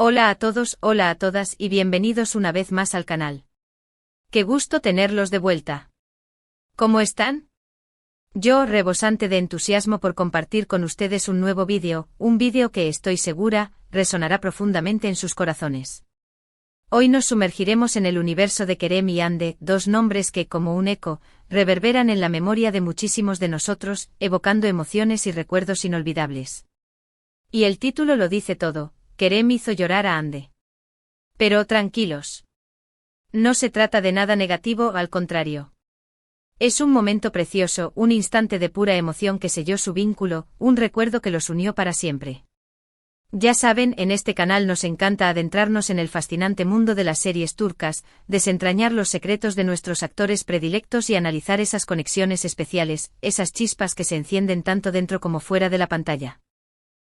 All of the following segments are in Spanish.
Hola a todos, hola a todas y bienvenidos una vez más al canal. Qué gusto tenerlos de vuelta. ¿Cómo están? Yo, rebosante de entusiasmo por compartir con ustedes un nuevo vídeo, un vídeo que estoy segura, resonará profundamente en sus corazones. Hoy nos sumergiremos en el universo de Kerem y Ande, dos nombres que, como un eco, reverberan en la memoria de muchísimos de nosotros, evocando emociones y recuerdos inolvidables. Y el título lo dice todo. Kerem hizo llorar a Ande. Pero tranquilos. No se trata de nada negativo, al contrario. Es un momento precioso, un instante de pura emoción que selló su vínculo, un recuerdo que los unió para siempre. Ya saben, en este canal nos encanta adentrarnos en el fascinante mundo de las series turcas, desentrañar los secretos de nuestros actores predilectos y analizar esas conexiones especiales, esas chispas que se encienden tanto dentro como fuera de la pantalla.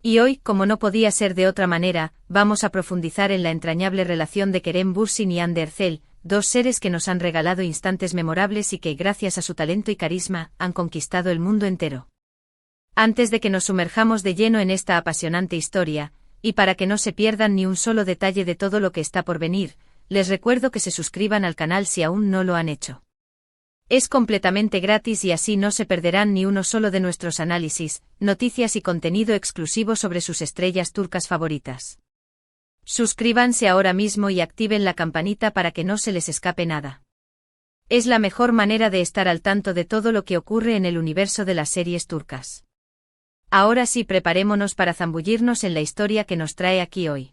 Y hoy, como no podía ser de otra manera, vamos a profundizar en la entrañable relación de Kerem Bürsin y Hande Erçel, dos seres que nos han regalado instantes memorables y que, gracias a su talento y carisma, han conquistado el mundo entero. Antes de que nos sumerjamos de lleno en esta apasionante historia, y para que no se pierdan ni un solo detalle de todo lo que está por venir, les recuerdo que se suscriban al canal si aún no lo han hecho. Es completamente gratis y así no se perderán ni uno solo de nuestros análisis, noticias y contenido exclusivo sobre sus estrellas turcas favoritas. Suscríbanse ahora mismo y activen la campanita para que no se les escape nada. Es la mejor manera de estar al tanto de todo lo que ocurre en el universo de las series turcas. Ahora sí, preparémonos para zambullirnos en la historia que nos trae aquí hoy.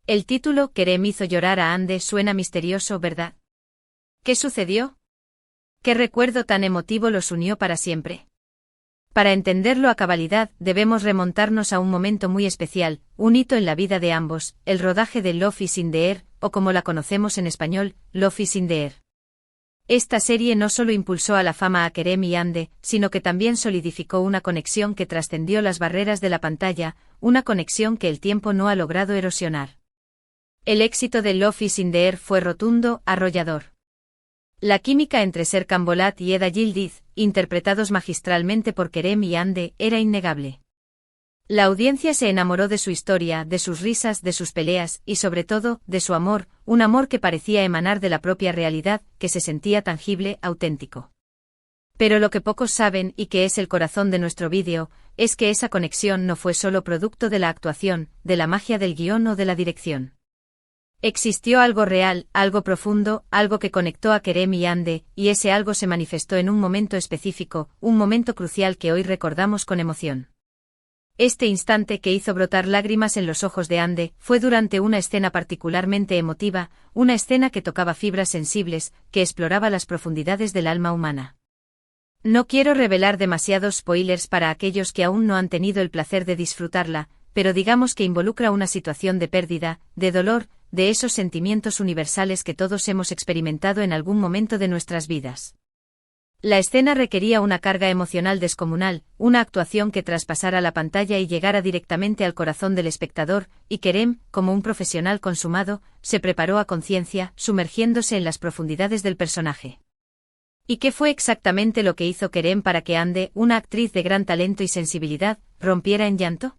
El título, Kerem hizo llorar a Hande, suena misterioso, ¿verdad? ¿Qué sucedió? ¿Qué recuerdo tan emotivo los unió para siempre? Para entenderlo a cabalidad, debemos remontarnos a un momento muy especial, un hito en la vida de ambos, el rodaje de Love is in the Air, o como la conocemos en español, Love is in the Air. Esta serie no solo impulsó a la fama a Kerem y Hande, sino que también solidificó una conexión que trascendió las barreras de la pantalla, una conexión que el tiempo no ha logrado erosionar. El éxito de Love is in the Air fue rotundo, arrollador. La química entre Serkan Bolat y Eda Yildiz, interpretados magistralmente por Kerem y Hande, era innegable. La audiencia se enamoró de su historia, de sus risas, de sus peleas, y sobre todo, de su amor, un amor que parecía emanar de la propia realidad, que se sentía tangible, auténtico. Pero lo que pocos saben, y que es el corazón de nuestro vídeo, es que esa conexión no fue solo producto de la actuación, de la magia del guión o de la dirección. Existió algo real, algo profundo, algo que conectó a Kerem y Hande, y ese algo se manifestó en un momento específico, un momento crucial que hoy recordamos con emoción. Este instante que hizo brotar lágrimas en los ojos de Hande, fue durante una escena particularmente emotiva, una escena que tocaba fibras sensibles, que exploraba las profundidades del alma humana. No quiero revelar demasiados spoilers para aquellos que aún no han tenido el placer de disfrutarla, pero digamos que involucra una situación de pérdida, de dolor, de esos sentimientos universales que todos hemos experimentado en algún momento de nuestras vidas. La escena requería una carga emocional descomunal, una actuación que traspasara la pantalla y llegara directamente al corazón del espectador, y Kerem, como un profesional consumado, se preparó a conciencia, sumergiéndose en las profundidades del personaje. ¿Y qué fue exactamente lo que hizo Kerem para que Hande, una actriz de gran talento y sensibilidad, rompiera en llanto?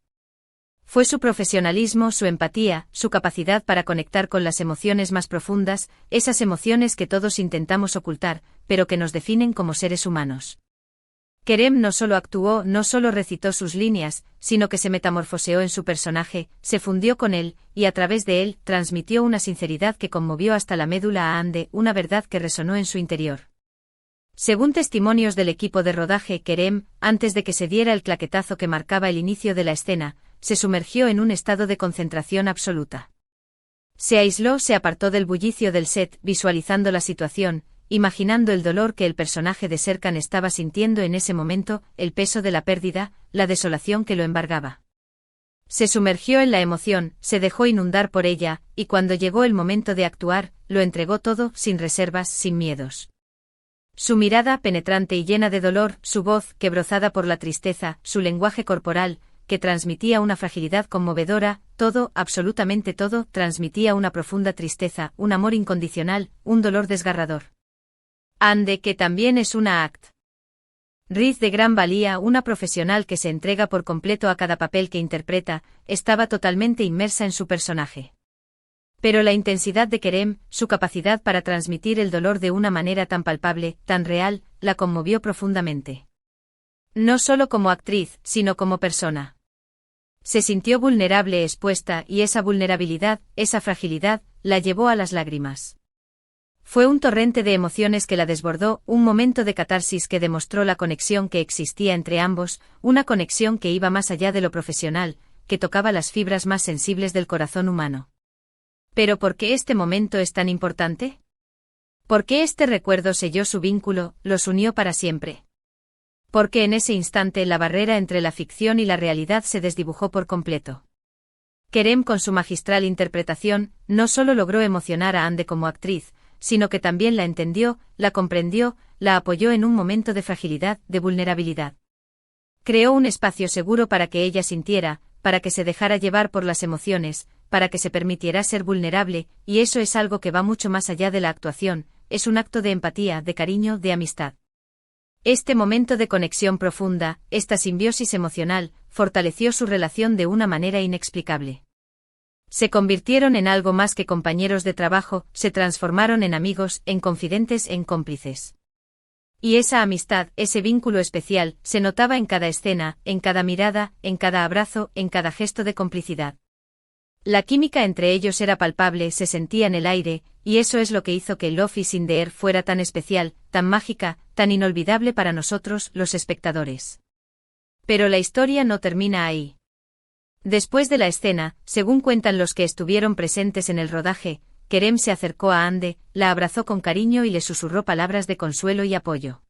Fue su profesionalismo, su empatía, su capacidad para conectar con las emociones más profundas, esas emociones que todos intentamos ocultar, pero que nos definen como seres humanos. Kerem no solo actuó, no solo recitó sus líneas, sino que se metamorfoseó en su personaje, se fundió con él, y a través de él, transmitió una sinceridad que conmovió hasta la médula a Hande, una verdad que resonó en su interior. Según testimonios del equipo de rodaje, Kerem, antes de que se diera el claquetazo que marcaba el inicio de la escena, se sumergió en un estado de concentración absoluta. Se aisló, se apartó del bullicio del set, visualizando la situación, imaginando el dolor que el personaje de Serkan estaba sintiendo en ese momento, el peso de la pérdida, la desolación que lo embargaba. Se sumergió en la emoción, se dejó inundar por ella, y cuando llegó el momento de actuar, lo entregó todo, sin reservas, sin miedos. Su mirada penetrante y llena de dolor, su voz, quebrozada por la tristeza, su lenguaje corporal, que transmitía una fragilidad conmovedora, todo, absolutamente todo, transmitía una profunda tristeza, un amor incondicional, un dolor desgarrador. Hande, que también es una act. Riz de gran valía, una profesional que se entrega por completo a cada papel que interpreta, estaba totalmente inmersa en su personaje. Pero la intensidad de Kerem, su capacidad para transmitir el dolor de una manera tan palpable, tan real, la conmovió profundamente. No solo como actriz, sino como persona. Se sintió vulnerable, expuesta, y esa vulnerabilidad, esa fragilidad, la llevó a las lágrimas. Fue un torrente de emociones que la desbordó, un momento de catarsis que demostró la conexión que existía entre ambos, una conexión que iba más allá de lo profesional, que tocaba las fibras más sensibles del corazón humano. ¿Pero por qué este momento es tan importante? ¿Por qué este recuerdo selló su vínculo, los unió para siempre? Porque en ese instante la barrera entre la ficción y la realidad se desdibujó por completo. Kerem, con su magistral interpretación, no solo logró emocionar a Hande como actriz, sino que también la entendió, la comprendió, la apoyó en un momento de fragilidad, de vulnerabilidad. Creó un espacio seguro para que ella sintiera, para que se dejara llevar por las emociones, para que se permitiera ser vulnerable, y eso es algo que va mucho más allá de la actuación, es un acto de empatía, de cariño, de amistad. Este momento de conexión profunda, esta simbiosis emocional, fortaleció su relación de una manera inexplicable. Se convirtieron en algo más que compañeros de trabajo, se transformaron en amigos, en confidentes, en cómplices. Y esa amistad, ese vínculo especial, se notaba en cada escena, en cada mirada, en cada abrazo, en cada gesto de complicidad. La química entre ellos era palpable, se sentía en el aire, y eso es lo que hizo que Love is in the Air fuera tan especial, tan mágica, tan inolvidable para nosotros, los espectadores. Pero la historia no termina ahí. Después de la escena, según cuentan los que estuvieron presentes en el rodaje, Kerem se acercó a Hande, la abrazó con cariño y le susurró palabras de consuelo y apoyo.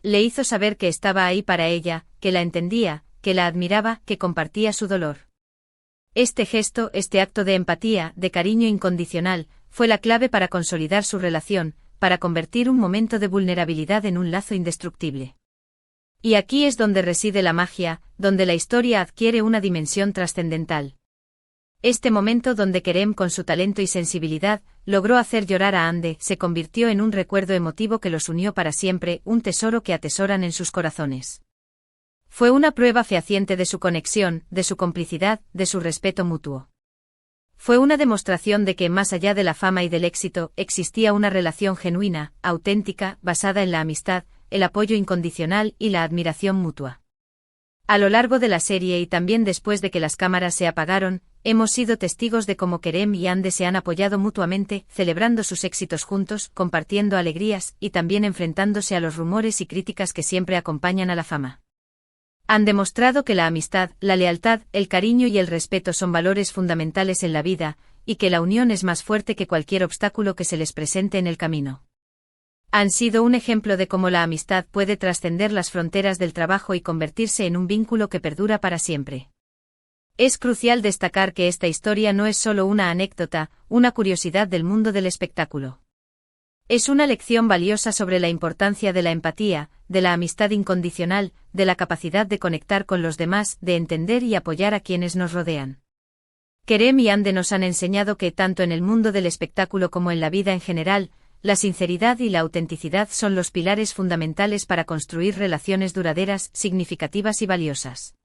Le hizo saber que estaba ahí para ella, que la entendía, que la admiraba, que compartía su dolor. Este gesto, este acto de empatía, de cariño incondicional, fue la clave para consolidar su relación, para convertir un momento de vulnerabilidad en un lazo indestructible. Y aquí es donde reside la magia, donde la historia adquiere una dimensión trascendental. Este momento donde Kerem, con su talento y sensibilidad, logró hacer llorar a Hande, se convirtió en un recuerdo emotivo que los unió para siempre, un tesoro que atesoran en sus corazones. Fue una prueba fehaciente de su conexión, de su complicidad, de su respeto mutuo. Fue una demostración de que, más allá de la fama y del éxito, existía una relación genuina, auténtica, basada en la amistad, el apoyo incondicional y la admiración mutua. A lo largo de la serie y también después de que las cámaras se apagaron, hemos sido testigos de cómo Kerem y Hande se han apoyado mutuamente, celebrando sus éxitos juntos, compartiendo alegrías y también enfrentándose a los rumores y críticas que siempre acompañan a la fama. Han demostrado que la amistad, la lealtad, el cariño y el respeto son valores fundamentales en la vida, y que la unión es más fuerte que cualquier obstáculo que se les presente en el camino. Han sido un ejemplo de cómo la amistad puede trascender las fronteras del trabajo y convertirse en un vínculo que perdura para siempre. Es crucial destacar que esta historia no es solo una anécdota, una curiosidad del mundo del espectáculo. Es una lección valiosa sobre la importancia de la empatía, de la amistad incondicional, de la capacidad de conectar con los demás, de entender y apoyar a quienes nos rodean. Kerem y Hande nos han enseñado que tanto en el mundo del espectáculo como en la vida en general, la sinceridad y la autenticidad son los pilares fundamentales para construir relaciones duraderas, significativas y valiosas.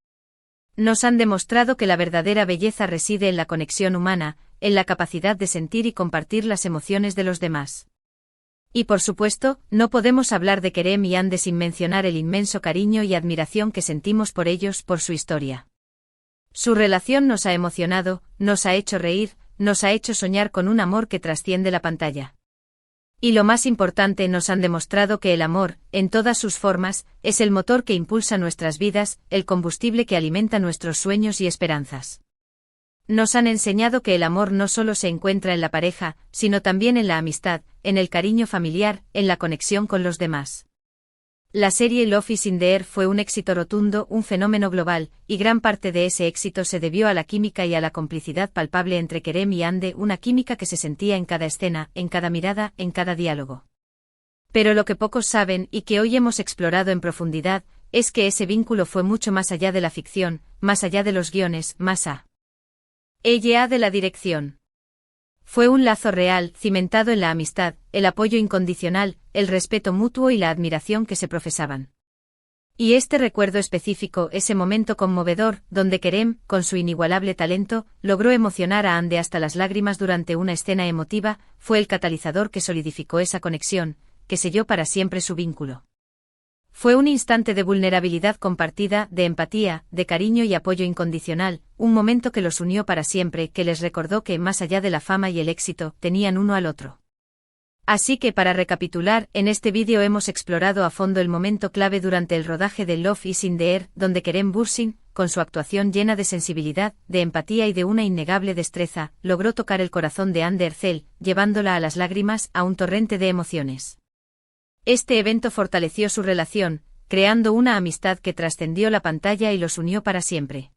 Nos han demostrado que la verdadera belleza reside en la conexión humana, en la capacidad de sentir y compartir las emociones de los demás. Y por supuesto, no podemos hablar de Kerem y Hande sin mencionar el inmenso cariño y admiración que sentimos por ellos, por su historia. Su relación nos ha emocionado, nos ha hecho reír, nos ha hecho soñar con un amor que trasciende la pantalla. Y lo más importante, nos han demostrado que el amor, en todas sus formas, es el motor que impulsa nuestras vidas, el combustible que alimenta nuestros sueños y esperanzas. Nos han enseñado que el amor no solo se encuentra en la pareja, sino también en la amistad, en el cariño familiar, en la conexión con los demás. La serie Love is in the Air fue un éxito rotundo, un fenómeno global, y gran parte de ese éxito se debió a la química y a la complicidad palpable entre Kerem y Hande, una química que se sentía en cada escena, en cada mirada, en cada diálogo. Pero lo que pocos saben y que hoy hemos explorado en profundidad, es que ese vínculo fue mucho más allá de la ficción, más allá de los guiones, más allá de la dirección. Fue un lazo real, cimentado en la amistad, el apoyo incondicional, el respeto mutuo y la admiración que se profesaban. Y este recuerdo específico, ese momento conmovedor, donde Kerem, con su inigualable talento, logró emocionar a Ande hasta las lágrimas durante una escena emotiva, fue el catalizador que solidificó esa conexión, que selló para siempre su vínculo. Fue un instante de vulnerabilidad compartida, de empatía, de cariño y apoyo incondicional, un momento que los unió para siempre, que les recordó que, más allá de la fama y el éxito, tenían uno al otro. Así que para recapitular, en este vídeo hemos explorado a fondo el momento clave durante el rodaje de Love is in the Air, donde Kerem Bürsin, con su actuación llena de sensibilidad, de empatía y de una innegable destreza, logró tocar el corazón de Hande Erçel, llevándola a las lágrimas, a un torrente de emociones. Este evento fortaleció su relación, creando una amistad que trascendió la pantalla y los unió para siempre.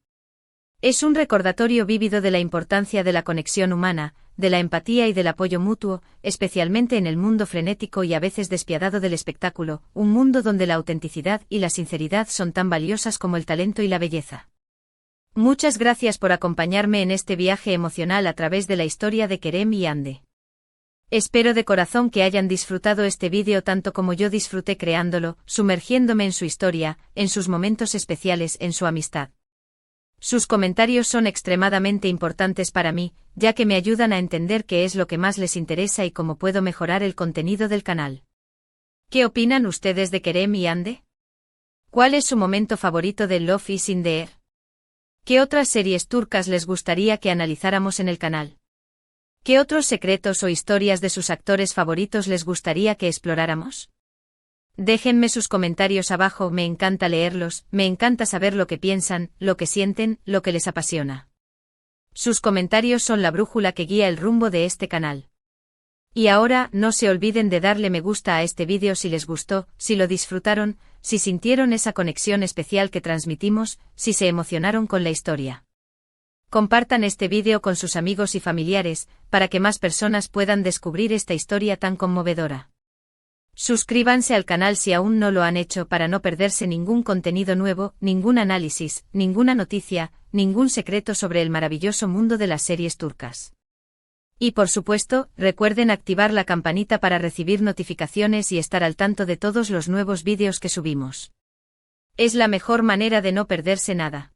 Es un recordatorio vívido de la importancia de la conexión humana, de la empatía y del apoyo mutuo, especialmente en el mundo frenético y a veces despiadado del espectáculo, un mundo donde la autenticidad y la sinceridad son tan valiosas como el talento y la belleza. Muchas gracias por acompañarme en este viaje emocional a través de la historia de Kerem y Hande. Espero de corazón que hayan disfrutado este vídeo tanto como yo disfruté creándolo, sumergiéndome en su historia, en sus momentos especiales, en su amistad. Sus comentarios son extremadamente importantes para mí, ya que me ayudan a entender qué es lo que más les interesa y cómo puedo mejorar el contenido del canal. ¿Qué opinan ustedes de Kerem y Hande? ¿Cuál es su momento favorito de Love is in the Air? ¿Qué otras series turcas les gustaría que analizáramos en el canal? ¿Qué otros secretos o historias de sus actores favoritos les gustaría que exploráramos? Déjenme sus comentarios abajo, me encanta leerlos, me encanta saber lo que piensan, lo que sienten, lo que les apasiona. Sus comentarios son la brújula que guía el rumbo de este canal. Y ahora, no se olviden de darle me gusta a este vídeo si les gustó, si lo disfrutaron, si sintieron esa conexión especial que transmitimos, si se emocionaron con la historia. Compartan este vídeo con sus amigos y familiares, para que más personas puedan descubrir esta historia tan conmovedora. Suscríbanse al canal si aún no lo han hecho para no perderse ningún contenido nuevo, ningún análisis, ninguna noticia, ningún secreto sobre el maravilloso mundo de las series turcas. Y por supuesto, recuerden activar la campanita para recibir notificaciones y estar al tanto de todos los nuevos vídeos que subimos. Es la mejor manera de no perderse nada.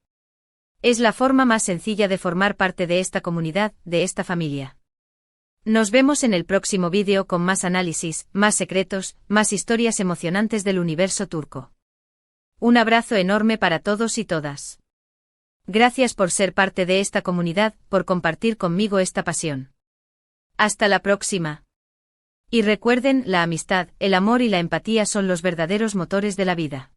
Es la forma más sencilla de formar parte de esta comunidad, de esta familia. Nos vemos en el próximo vídeo con más análisis, más secretos, más historias emocionantes del universo turco. Un abrazo enorme para todos y todas. Gracias por ser parte de esta comunidad, por compartir conmigo esta pasión. Hasta la próxima. Y recuerden, la amistad, el amor y la empatía son los verdaderos motores de la vida.